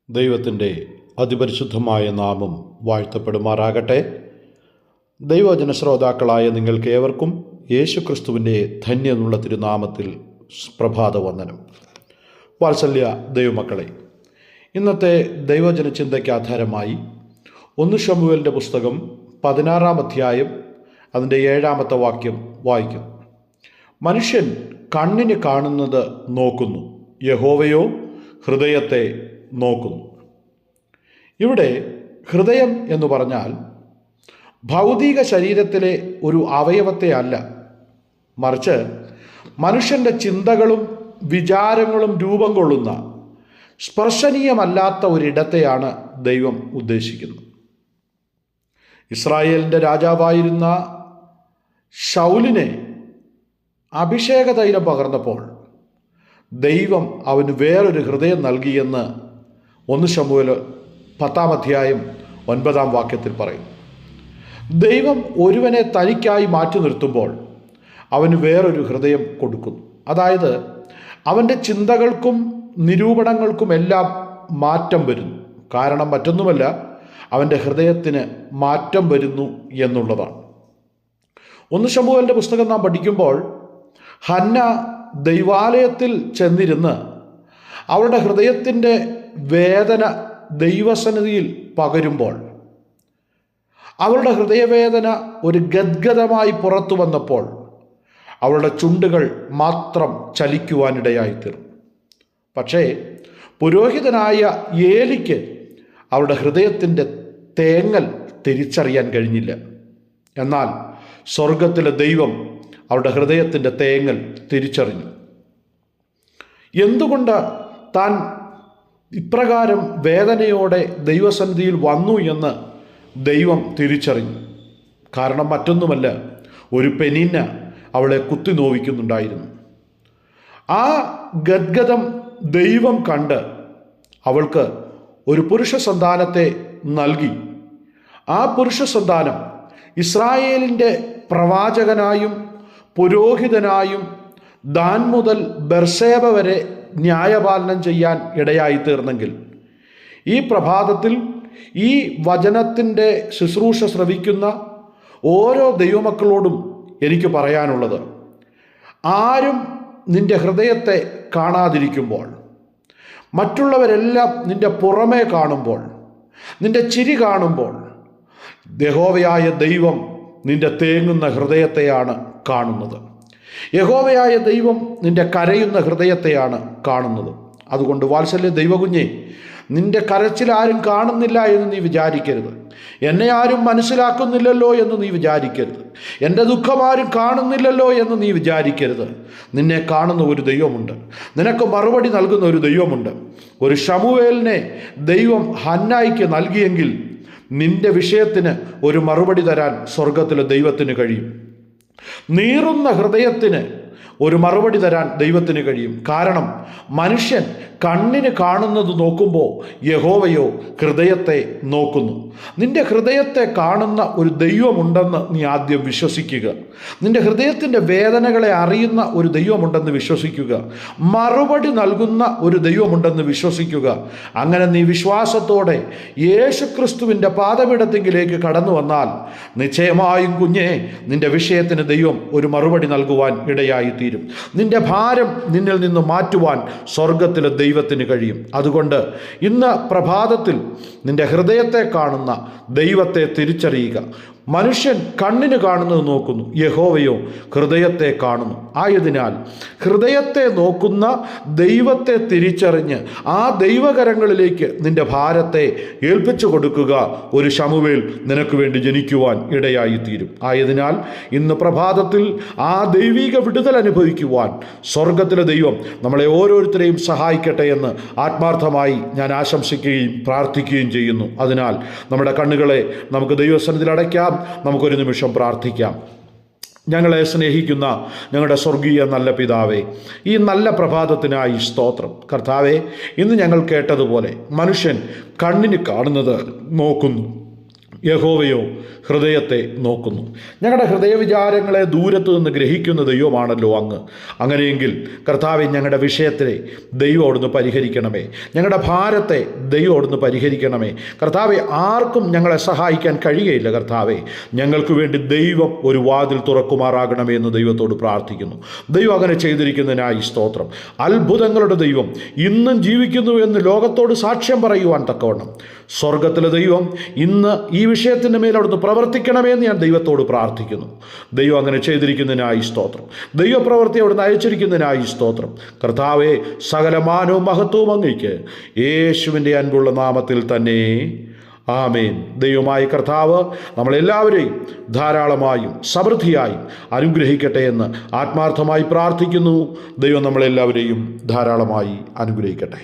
ദൈവത്തിൻ്റെ അതിപരിശുദ്ധമായ നാമം വാഴ്ത്തപ്പെടുമാറാകട്ടെ. ദൈവവചന ശ്രോതാക്കളായ നിങ്ങൾക്ക് ഏവർക്കും യേശുക്രിസ്തുവിൻ്റെ ധന്യമുള്ള തിരുനാമത്തിൽ പ്രഭാതവന്ദനം. വാത്സല്യ ദൈവമക്കളെ, ഇന്നത്തെ ദൈവവചന ചിന്തയ്ക്ക് ആധാരമായി 1 ശമൂവേലിൻ്റെ പുസ്തകം 16-ാം അധ്യായം അതിൻ്റെ 7-ാമത്തെ വാക്യം വായിക്കും. മനുഷ്യൻ കണ്ണിന് കാണുന്നത് നോക്കുന്നു, യഹോവയോ ഹൃദയത്തെ നോക്കുന്നു. ഇവിടെ ഹൃദയം എന്ന് പറഞ്ഞാൽ ഭൗതിക ശരീരത്തിലെ ഒരു അവയവത്തെ അല്ല, മറിച്ച് മനുഷ്യൻ്റെ ചിന്തകളും വിചാരങ്ങളും രൂപം കൊള്ളുന്ന സ്പർശനീയമല്ലാത്ത ഒരിടത്തെയാണ് ദൈവം ഉദ്ദേശിക്കുന്നത്. ഇസ്രായേലിൻ്റെ രാജാവായിരുന്ന ശൗലിനെ അഭിഷേക തൈലം പകർന്നപ്പോൾ ദൈവം അവന് വേറൊരു ഹൃദയം നൽകിയെന്ന് 1 ശമൂവേൽ 10-ാം അധ്യായം 9-ാം വാക്യത്തിൽ പറയും. ദൈവം ഒരുവനെ തനിക്കായി മാറ്റി നിർത്തുമ്പോൾ അവന് വേറൊരു ഹൃദയം കൊടുക്കുന്നു. അതായത് അവൻ്റെ ചിന്തകൾക്കും നിരൂപണങ്ങൾക്കുമെല്ലാം മാറ്റം വരുന്നു. കാരണം മറ്റൊന്നുമല്ല, അവൻ്റെ ഹൃദയത്തിന് മാറ്റം വരുന്നു എന്നുള്ളതാണ്. 1 ശമൂവേലിൻ്റെ പുസ്തകം നാം പഠിക്കുമ്പോൾ ഹന്ന ദൈവാലയത്തിൽ ചെന്നിരുന്ന് അവളുടെ ഹൃദയത്തിൻ്റെ വേദന ദൈവസന്നിധിയിൽ പകരുമ്പോൾ അവളുടെ ഹൃദയവേദന ഒരു ഗദ്ഗതമായി പുറത്തു വന്നപ്പോൾ അവളുടെ ചുണ്ടുകൾ മാത്രം ചലിക്കുവാനിടയായിത്തീർന്നു. പക്ഷേ പുരോഹിതനായ ഏലിക്ക് അവളുടെ ഹൃദയത്തിൻ്റെ തേങ്ങൽ തിരിച്ചറിയാൻ കഴിഞ്ഞില്ല. എന്നാൽ സ്വർഗത്തിലെ ദൈവം അവളുടെ ഹൃദയത്തിൻ്റെ തേങ്ങൽ തിരിച്ചറിഞ്ഞു. എന്തുകൊണ്ട് താൻ ഇപ്രകാരം വേദനയോടെ ദൈവസന്നിധിയിൽ വന്നു എന്ന് ദൈവം തിരിച്ചറിഞ്ഞു. കാരണം മറ്റൊന്നുമല്ല, ഒരു പെനിന്ന അവളെ കുത്തി നോവിക്കുന്നുണ്ടായിരുന്നു. ആ ഗദ്ഗതം ദൈവം കണ്ട് അവൾക്ക് ഒരു പുരുഷ സന്താനത്തെ നൽകി. ആ പുരുഷ സന്താനം ഇസ്രായേലിൻ്റെ പ്രവാചകനായും പുരോഹിതനായും ദാൻ മുതൽ ബെർസേബ വരെ ന്യായപാലനം ചെയ്യാൻ ഇടയായിത്തീർന്നെങ്കിൽ, ഈ പ്രഭാതത്തിൽ ഈ വചനത്തിൻ്റെ ശുശ്രൂഷ ശ്രവിക്കുന്ന ഓരോ ദൈവമക്കളോടും എനിക്ക് പറയാനുള്ളത്, ആരും നിൻ്റെ ഹൃദയത്തെ കാണാതിരിക്കുമ്പോൾ, മറ്റുള്ളവരെല്ലാം നിൻ്റെ പുറമേ കാണുമ്പോൾ, നിൻ്റെ ചിരി കാണുമ്പോൾ, യഹോവയായ ദൈവം നിൻ്റെ തേങ്ങുന്ന ഹൃദയത്തെയാണ് കാണുന്നത്. യഹോവയായ ദൈവം നിൻ്റെ കരയുന്ന ഹൃദയത്തെയാണ് കാണുന്നത്. അതുകൊണ്ട് വാത്സല്യ ദൈവകുഞ്ഞെ, നിൻ്റെ കരച്ചിൽ ആരും കാണുന്നില്ല എന്ന് നീ വിചാരിക്കരുത്. എന്നെ ആരും മനസ്സിലാക്കുന്നില്ലല്ലോ എന്ന് നീ വിചാരിക്കരുത്. എൻ്റെ ദുഃഖം ആരും കാണുന്നില്ലല്ലോ എന്ന് നീ വിചാരിക്കരുത്. നിന്നെ കാണുന്ന ഒരു ദൈവമുണ്ട്. നിനക്ക് മറുപടി നൽകുന്ന ഒരു ദൈവമുണ്ട്. ഒരു ശമൂവേലിനെ ദൈവം ഹന്നായിക്ക് നൽകിയെങ്കിൽ നിൻ്റെ വിഷയത്തിന് ഒരു മറുപടി തരാൻ സ്വർഗത്തിലെ ദൈവത്തിന് കഴിയും. നീറുന്ന ഹൃദയത്തിന് ഒരു മറുപടി തരാൻ ദൈവത്തിന് കഴിയും. കാരണം മനുഷ്യൻ കണ്ണിന് കാണുന്നത് നോക്കുമ്പോൾ യഹോവയോ ഹൃദയത്തെ നോക്കുന്നു. നിന്റെ ഹൃദയത്തെ കാണുന്ന ഒരു ദൈവമുണ്ടെന്ന് നീ ആദ്യം വിശ്വസിക്കുക. നിന്റെ ഹൃദയത്തിൻ്റെ വേദനകളെ അറിയുന്ന ഒരു ദൈവമുണ്ടെന്ന് വിശ്വസിക്കുക. മറുപടി നൽകുന്ന ഒരു ദൈവമുണ്ടെന്ന് വിശ്വസിക്കുക. അങ്ങനെ നീ വിശ്വാസത്തോടെ യേശുക്രിസ്തുവിൻ്റെ പാദപീഠത്തിലേക്ക് കടന്നു വന്നാൽ നിശ്ചയമായും കുഞ്ഞെ, നിന്റെ വിഷയത്തിന് ദൈവം ഒരു മറുപടി നൽകുവാൻ ഇടയായിത്തീരും. നിന്റെ ഭാരം നിന്നിൽ നിന്ന് മാറ്റുവാൻ സ്വർഗത്തിലെ ദൈവത്തിന് കഴിയും. അതുകൊണ്ട് ഇന്ന് പ്രഭാതത്തിൽ നിന്റെ ഹൃദയത്തെ കാണുന്ന ദൈവത്തെ തിരിച്ചറിയുക. മനുഷ്യൻ കണ്ണിന് കാണുന്നത് നോക്കുന്നു, യഹോവയോ ഹൃദയത്തെ കാണുന്നു. ആയതിനാൽ ഹൃദയത്തെ നോക്കുന്ന ദൈവത്തെ തിരിച്ചറിഞ്ഞ് ആ ദൈവകരങ്ങളിലേക്ക് നിന്റെ ഭാരത്തെ ഏൽപ്പിച്ചു കൊടുക്കുക. ഒരു ശമൂവേൽ നിനക്ക് വേണ്ടി ജനിക്കുവാൻ ഇടയായിത്തീരും. ആയതിനാൽ ഇന്ന് പ്രഭാതത്തിൽ ആ ദൈവിക വിടുതൽ അനുഭവിക്കുവാൻ സ്വർഗത്തിലെ ദൈവം നമ്മളെ ഓരോരുത്തരെയും സഹായിക്കട്ടെ എന്ന് ആത്മാർത്ഥമായി ഞാൻ ആശംസിക്കുകയും പ്രാർത്ഥിക്കുകയും ചെയ്യുന്നു. അതിനാൽ നമ്മുടെ കണ്ണുകളെ നമുക്ക് ദൈവസന്നിധിയിൽ അടയ്ക്കാം. നമുക്കൊരു നിമിഷം പ്രാർത്ഥിക്കാം. ഞങ്ങളെ സ്നേഹിക്കുന്ന ഞങ്ങളുടെ സ്വർഗീയ നല്ല പിതാവേ, ഈ നല്ല പ്രഭാതത്തിനായി സ്തോത്രം. കർത്താവേ, ഇന്ന് ഞങ്ങൾ കേട്ടതുപോലെ മനുഷ്യൻ കണ്ണിന് കാണുന്നത് നോക്കുന്നു, യഹോവയോ ഹൃദയത്തെ നോക്കുന്നു. ഞങ്ങളുടെ ഹൃദയവിചാരങ്ങളെ ദൂരത്തു നിന്ന് ഗ്രഹിക്കുന്ന ദൈവമാണല്ലോ അങ്ങ്. അങ്ങനെയെങ്കിൽ കർത്താവെ, ഞങ്ങളുടെ വിഷയത്തിനെ ദൈവം അവിടുന്ന് പരിഹരിക്കണമേ. ഞങ്ങളുടെ ഭാരത്തെ ദൈവം അവിടുന്ന് പരിഹരിക്കണമേ. കർത്താവെ, ആർക്കും ഞങ്ങളെ സഹായിക്കാൻ കഴിയുകയില്ല. കർത്താവെ, ഞങ്ങൾക്ക് വേണ്ടി ദൈവം ഒരു വാതിൽ തുറക്കുമാറാകണമേ എന്ന് ദൈവത്തോട് പ്രാർത്ഥിക്കുന്നു. ദൈവം അങ്ങനെ ചെയ്തിരിക്കുന്നതിനായി സ്തോത്രം. അത്ഭുതങ്ങളുടെ ദൈവം ഇന്നും ജീവിക്കുന്നു എന്ന് ലോകത്തോട് സാക്ഷ്യം പറയുവാൻ തക്കവണ്ണം സ്വർഗത്തിലെ ദൈവം ഇന്ന് ഈ വിഷയത്തിൻ്റെ മേൽ അവിടുന്ന് പ്രവർത്തിക്കണമേ എന്ന് ഞാൻ ദൈവത്തോട് പ്രാർത്ഥിക്കുന്നു. ദൈവം അങ്ങനെ ചെയ്തിരിക്കുന്നതിനായി സ്തോത്രം. ദൈവപ്രവൃത്തി അവിടുന്ന് അയച്ചിരിക്കുന്നതിനായി സ്തോത്രം. കർത്താവെ, സകല മാനവും മഹത്വവും അങ്ങയ്ക്ക് യേശുവിൻ്റെ അൻപുള്ള നാമത്തിൽ തന്നെ ആമേൻ. ദൈവമായ കർത്താവ് നമ്മളെല്ലാവരെയും ധാരാളമായും സമൃദ്ധിയായും അനുഗ്രഹിക്കട്ടെ എന്ന് ആത്മാർത്ഥമായി പ്രാർത്ഥിക്കുന്നു. ദൈവം നമ്മളെല്ലാവരെയും ധാരാളമായി അനുഗ്രഹിക്കട്ടെ.